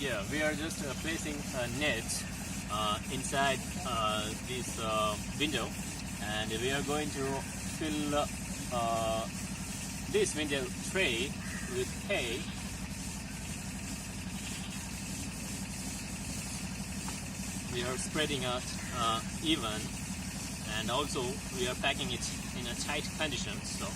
Yeah, we are just placing a net inside this window, and we are going to fill this window tray with hay. We are spreading out even, and also we are packing it in a tight condition. So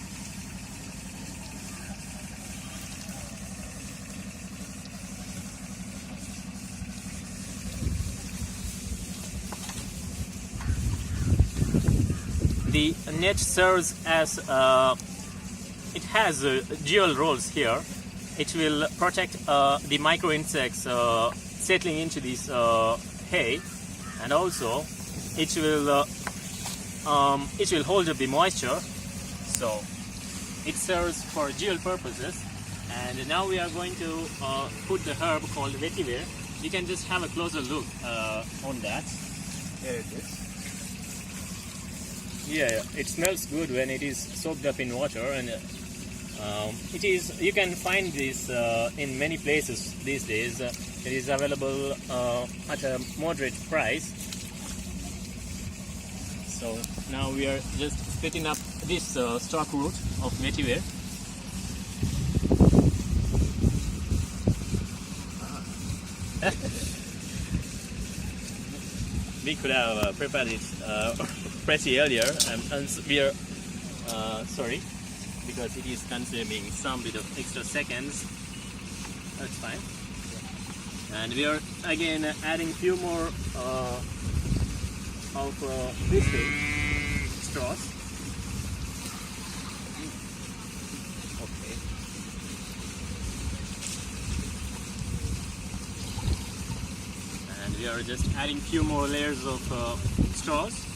the net serves as it has dual roles here. It will protect the micro insects settling into this hay, and also it will hold up the moisture. So it serves for dual purposes. And now we are going to put the herb called vetiver. You can just have a closer look on that. There it is. Yeah, it smells good when it is soaked up in water, and it is. You can find this in many places these days. It is available at a moderate price. So now we are just splitting up this stalk root of vetiver. We could have prepared it pretty earlier, and we are sorry, because it is consuming some bit of extra seconds. That's fine. And we are again adding few more of this thing, straws. Okay. And we are just adding few more layers of straws.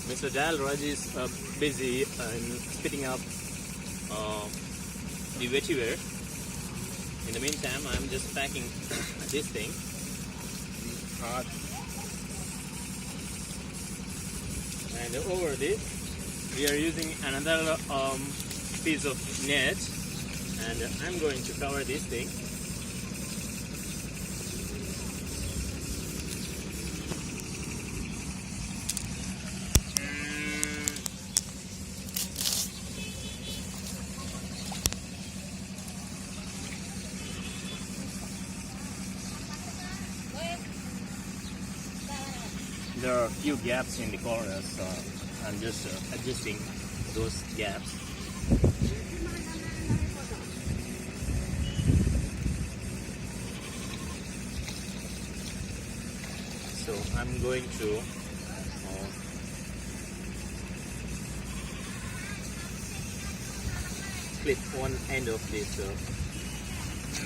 Mr. Dayalraj is busy in spitting up the vetiver. In the meantime, I'm just packing this thing. And over this, we are using another piece of net, and I'm going to cover this thing. There are a few gaps in the corners, so I'm just adjusting those gaps. So I'm going to clip one end of this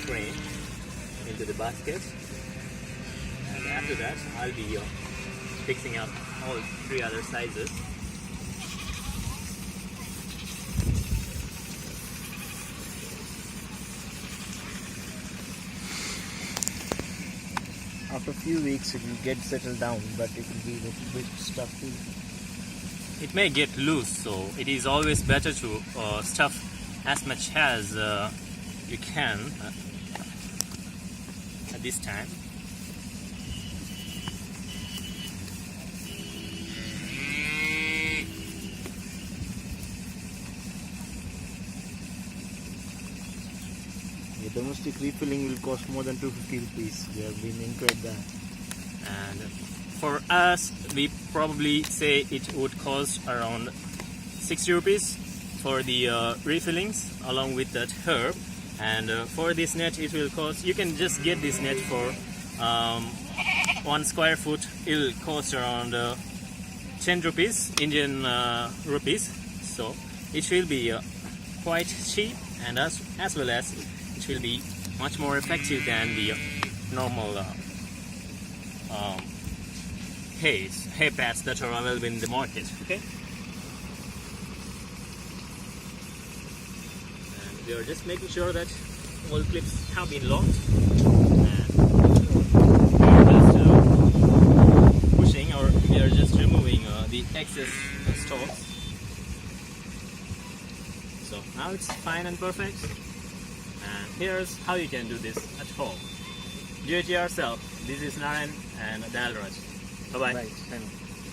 frame into the basket, and after that I'll be fixing up all three other sizes. After a few weeks it will get settled down, but it will be a little bit stuffy. It may get loose, so it is always better to stuff as much as you can at this time. The domestic refilling will cost more than 250 rupees. We have been incurred that. And for us, we probably say it would cost around 60 rupees for the refillings along with that herb. And for this net, it will cost, you can just get this net for 1 square foot. It will cost around 10 rupees, Indian rupees. So it will be quite cheap, and as well as it will be much more effective than the normal hay pads that are available in the market. Okay, and we are just making sure that all clips have been locked, and we are just pushing, or we are just removing the excess stalks. So now it's fine and perfect. And here's how you can do this at home. Do it yourself. This is Naarins and Dayalraj. Bye bye. Right.